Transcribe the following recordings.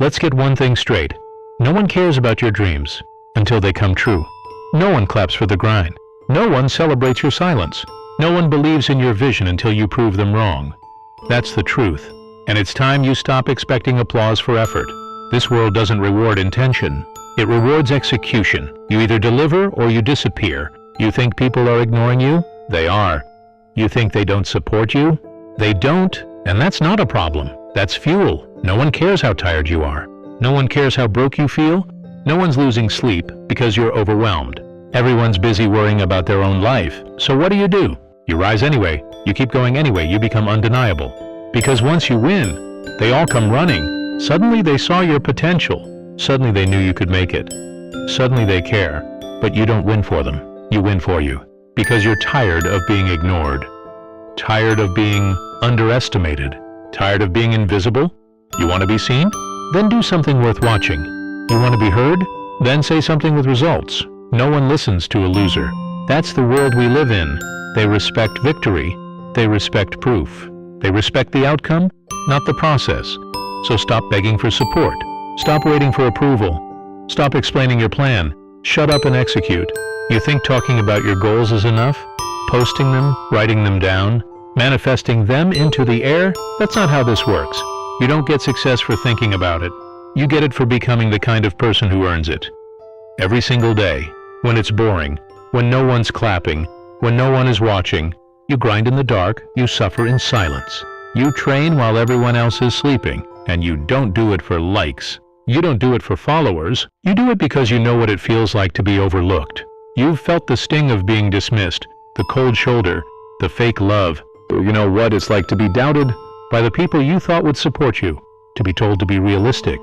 Let's get one thing straight. No one cares about your dreams until they come true. No one claps for the grind. No one celebrates your silence. No one believes in your vision until you prove them wrong. That's the truth. And it's time you stop expecting applause for effort. This world doesn't reward intention. It rewards execution. You either deliver or you disappear. You think people are ignoring you? They are. You think they don't support you? They don't. And that's not a problem. That's fuel. No one cares how tired you are. No one cares how broke you feel. No one's losing sleep because you're overwhelmed. Everyone's busy worrying about their own life. So what do? You rise anyway. You keep going anyway. You become undeniable. Because once you win, they all come running. Suddenly they saw your potential. Suddenly they knew you could make it. Suddenly they care. But you don't win for them. You win for you. Because you're tired of being ignored. Tired of being underestimated. Tired of being invisible? You want to be seen? Then do something worth watching. You want to be heard? Then say something with results. No one listens to a loser. That's the world we live in. They respect victory. They respect proof. They respect the outcome, not the process. So stop begging for support. Stop waiting for approval. Stop explaining your plan. Shut up and execute. You think talking about your goals is enough? Posting them, writing them down, manifesting them into the air? That's not how this works. You don't get success for thinking about it. You get it for becoming the kind of person who earns it. Every single day, when it's boring, when no one's clapping, when no one is watching, you grind in the dark, you suffer in silence. You train while everyone else is sleeping, and you don't do it for likes. You don't do it for followers. You do it because you know what it feels like to be overlooked. You've felt the sting of being dismissed, the cold shoulder, the fake love. You know what it's like to be doubted by the people you thought would support you, to be told to be realistic,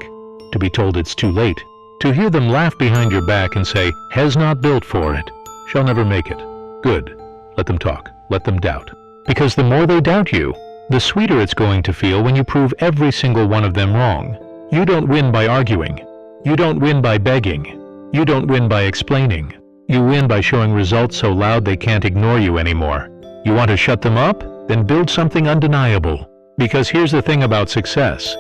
to be told it's too late, to hear them laugh behind your back and say, "Has not built for it, shall never make it." Good. Let them talk. Let them doubt. Because the more they doubt you, the sweeter it's going to feel when you prove every single one of them wrong. You don't win by arguing. You don't win by begging. You don't win by explaining. You win by showing results so loud they can't ignore you anymore. You want to shut them up? Then build something undeniable. Because here's the thing about success.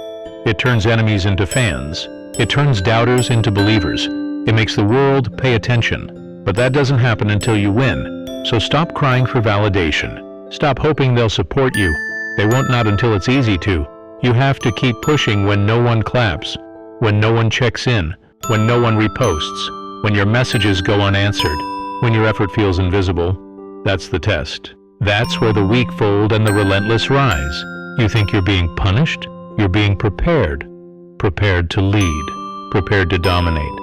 It turns enemies into fans. It turns doubters into believers. It makes the world pay attention. But that doesn't happen until you win. So stop crying for validation. Stop hoping they'll support you. They won't, not until it's easy to. You have to keep pushing when no one claps, when no one checks in, when no one reposts, when your messages go unanswered, when your effort feels invisible. That's the test. That's where the weak fold and the relentless rise. You think you're being punished? You're being prepared. Prepared to lead. Prepared to dominate.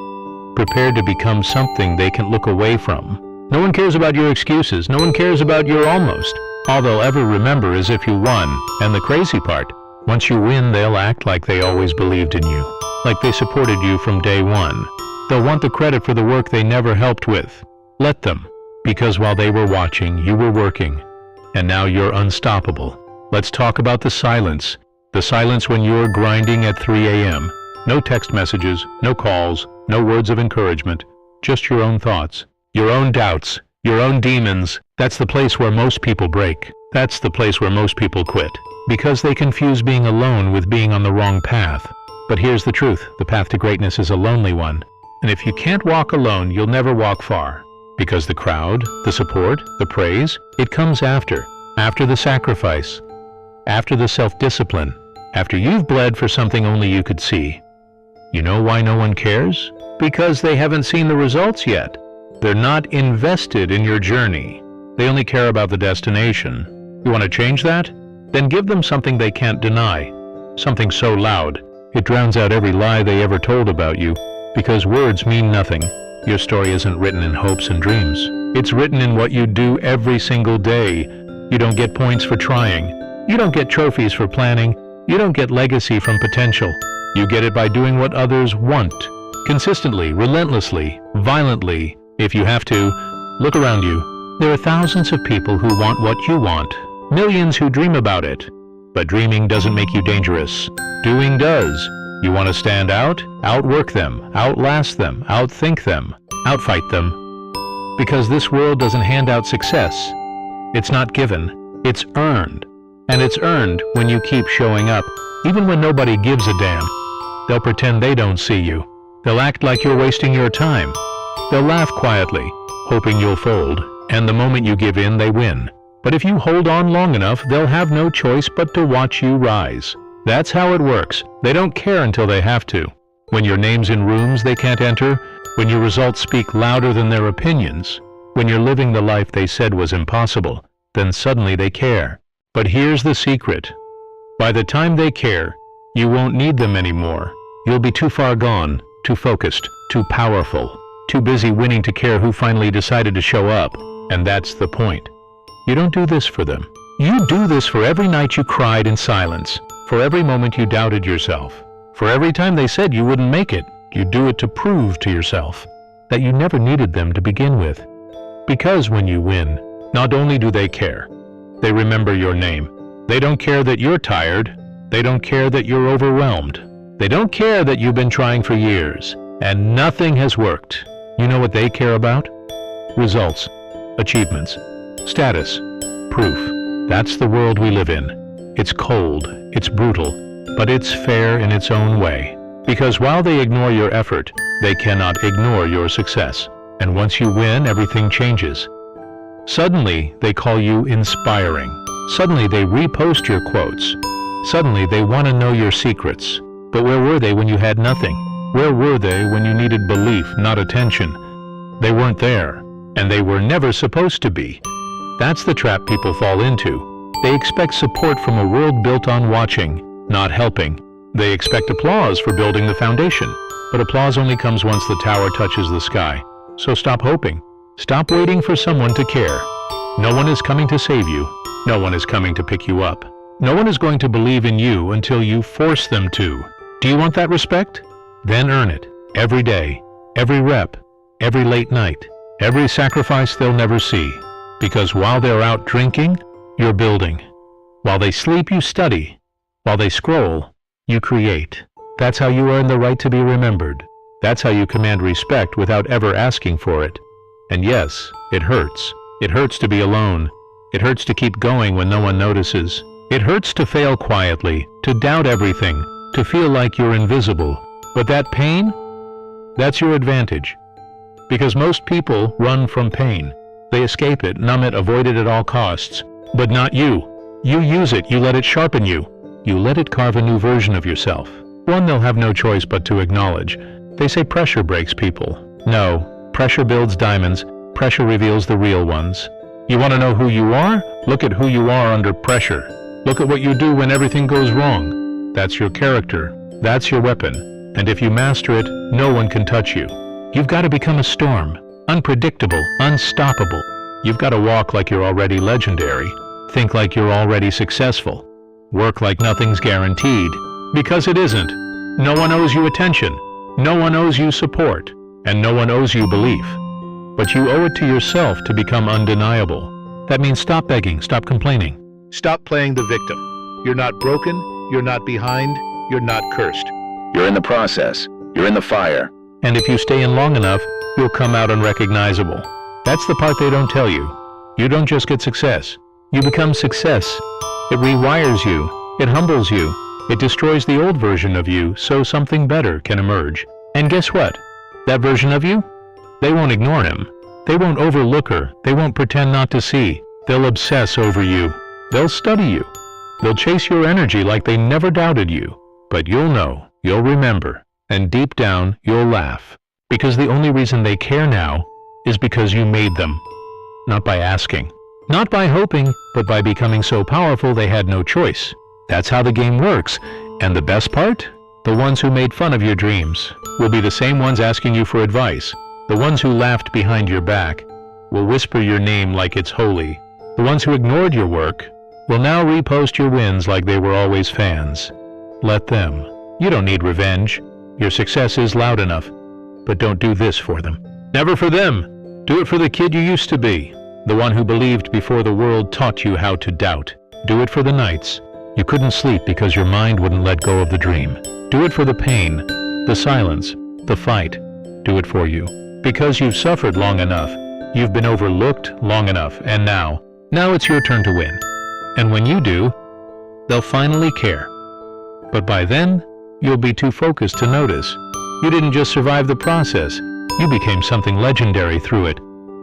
Prepared to become something they can look away from. No one cares about your excuses. No one cares about your almost. All they'll ever remember is if you won. And the crazy part, once you win, they'll act like they always believed in you. Like they supported you from day one. They'll want the credit for the work they never helped with. Let them. Because while they were watching, you were working. And now you're unstoppable. Let's talk about the silence. The silence when you're grinding at 3 a.m. No text messages, no calls, no words of encouragement. Just your own thoughts, your own doubts, your own demons. That's the place where most people break. That's the place where most people quit. Because they confuse being alone with being on the wrong path. But here's the truth. The path to greatness is a lonely one. And if you can't walk alone, you'll never walk far. Because the crowd, the support, the praise, it comes after the sacrifice, after the self-discipline, after you've bled for something only you could see. You know why no one cares? Because they haven't seen the results yet. They're not invested in your journey. They only care about the destination. You want to change that? Then give them something they can't deny. Something so loud, it drowns out every lie they ever told about you. Because words mean nothing. Your story isn't written in hopes and dreams. It's written in what you do every single day. You don't get points for trying. You don't get trophies for planning. You don't get legacy from potential. You get it by doing what others want. Consistently, relentlessly, violently, if you have to. Look around you. There are thousands of people who want what you want. Millions who dream about it. But dreaming doesn't make you dangerous. Doing does. You want to stand out? Outwork them, outlast them, outthink them, outfight them. Because this world doesn't hand out success. It's not given, it's earned. And it's earned when you keep showing up, even when nobody gives a damn. They'll pretend they don't see you. They'll act like you're wasting your time. They'll laugh quietly, hoping you'll fold, and the moment you give in, they win. But if you hold on long enough, they'll have no choice but to watch you rise. That's how it works. They don't care until they have to. When your name's in rooms they can't enter, when your results speak louder than their opinions, when you're living the life they said was impossible, then suddenly they care. But here's the secret. By the time they care, you won't need them anymore. You'll be too far gone, too focused, too powerful, too busy winning to care who finally decided to show up. And that's the point. You don't do this for them. You do this for every night you cried in silence, for every moment you doubted yourself, for every time they said you wouldn't make it. You do it to prove to yourself that you never needed them to begin with. Because when you win, not only do they care, they remember your name. They don't care that you're tired. They don't care that you're overwhelmed. They don't care that you've been trying for years and nothing has worked. You know what they care about? Results, achievements, status, proof. That's the world we live in. It's cold, it's brutal, but it's fair in its own way. Because while they ignore your effort, they cannot ignore your success. And once you win, everything changes. Suddenly, they call you inspiring. Suddenly, they repost your quotes. Suddenly, they want to know your secrets. But where were they when you had nothing? Where were they when you needed belief, not attention? They weren't there, and they were never supposed to be. That's the trap people fall into. They expect support from a world built on watching, not helping. They expect applause for building the foundation, but applause only comes once the tower touches the sky. So stop hoping. Stop waiting for someone to care. No one is coming to save you. No one is coming to pick you up. No one is going to believe in you until you force them to. Do you want that respect? Then earn it. Every day, every rep, every late night, every sacrifice they'll never see. Because while they're out drinking, you're building. While they sleep, you study. While they scroll, you create. That's how you earn the right to be remembered. That's how you command respect without ever asking for it. And yes, it hurts. It hurts to be alone. It hurts to keep going when no one notices. It hurts to fail quietly, to doubt everything, to feel like you're invisible. But that pain, that's your advantage. Because most people run from pain. They escape it, numb it, avoid it at all costs. But not you. You use it, you let it sharpen you. You let it carve a new version of yourself. One they'll have no choice but to acknowledge. They say pressure breaks people. No, pressure builds diamonds. Pressure reveals the real ones. You want to know who you are? Look at who you are under pressure. Look at what you do when everything goes wrong. That's your character. That's your weapon. And if you master it, no one can touch you. You've got to become a storm. Unpredictable, unstoppable. You've got to walk like you're already legendary. Think like you're already successful. Work like nothing's guaranteed. Because it isn't. No one owes you attention. No one owes you support. And no one owes you belief. But you owe it to yourself to become undeniable. That means stop begging, stop complaining. Stop playing the victim. You're not broken, you're not behind, you're not cursed. You're in the process. You're in the fire. And if you stay in long enough, you'll come out unrecognizable. That's the part they don't tell you. You don't just get success. You become success. It rewires you. It humbles you. It destroys the old version of you so something better can emerge. And guess what? That version of you? They won't ignore him. They won't overlook her. They won't pretend not to see. They'll obsess over you. They'll study you. They'll chase your energy like they never doubted you. But you'll know, you'll remember, and deep down you'll laugh. Because the only reason they care now is because you made them. Not by asking. Not by hoping, but by becoming so powerful they had no choice. That's how the game works. And the best part? The ones who made fun of your dreams will be the same ones asking you for advice. The ones who laughed behind your back will whisper your name like it's holy. The ones who ignored your work will now repost your wins like they were always fans. Let them. You don't need revenge. Your success is loud enough. But don't do this for them. Never for them. Do it for the kid you used to be. The one who believed before the world taught you how to doubt. Do it for the nights you couldn't sleep because your mind wouldn't let go of the dream. Do it for the pain, the silence, the fight. Do it for you. Because you've suffered long enough. You've been overlooked long enough. And now it's your turn to win. And when you do, they'll finally care. But by then, You'll be too focused to notice. You didn't just survive the process. You became something legendary through it.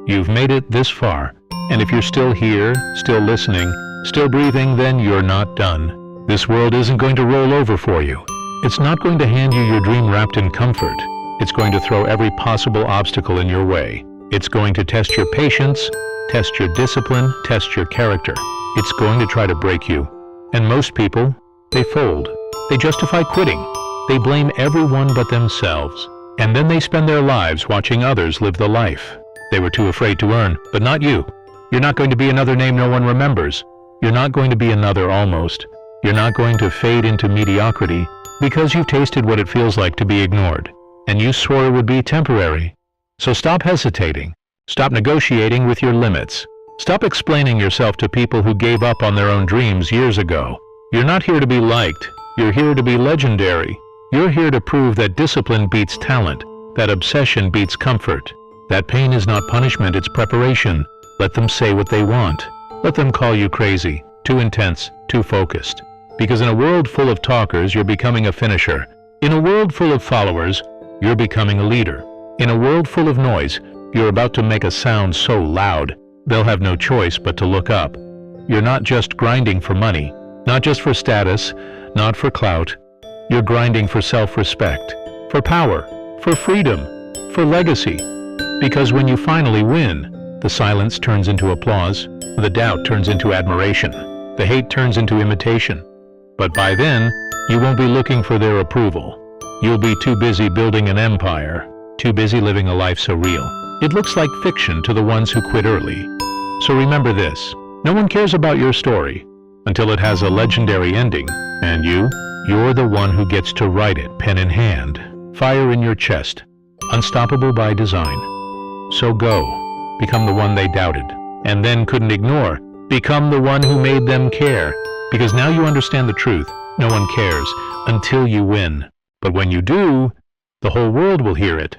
You've made it this far. And if you're still here, still listening, still breathing, then you're not done. This world isn't going to roll over for you. It's not going to hand you your dream wrapped in comfort. It's going to throw every possible obstacle in your way. It's going to test your patience, test your discipline, test your character. It's going to try to break you. And most people, they fold. They justify quitting. They blame everyone but themselves. And then they spend their lives watching others live the life they were too afraid to earn, but not you. You're not going to be another name no one remembers. You're not going to be another almost. You're not going to fade into mediocrity because you've tasted what it feels like to be ignored. And you swore it would be temporary. So stop hesitating. Stop negotiating with your limits. Stop explaining yourself to people who gave up on their own dreams years ago. You're not here to be liked. You're here to be legendary. You're here to prove that discipline beats talent, that obsession beats comfort, that pain is not punishment, it's preparation. Let them say what they want. Let them call you crazy, too intense, too focused. Because in a world full of talkers, you're becoming a finisher. In a world full of followers, you're becoming a leader. In a world full of noise, you're about to make a sound so loud, they'll have no choice but to look up. You're not just grinding for money, not just for status, not for clout. You're grinding for self-respect, for power, for freedom, for legacy. Because when you finally win, the silence turns into applause, the doubt turns into admiration, the hate turns into imitation. But by then, you won't be looking for their approval. You'll be too busy building an empire, too busy living a life so real. It looks like fiction to the ones who quit early. So remember this, no one cares about your story until it has a legendary ending, and you're the one who gets to write it, pen in hand, fire in your chest, unstoppable by design. So go, become the one they doubted, and then couldn't ignore. Become the one who made them care, because now you understand the truth. No one cares until you win. But when you do, the whole world will hear it.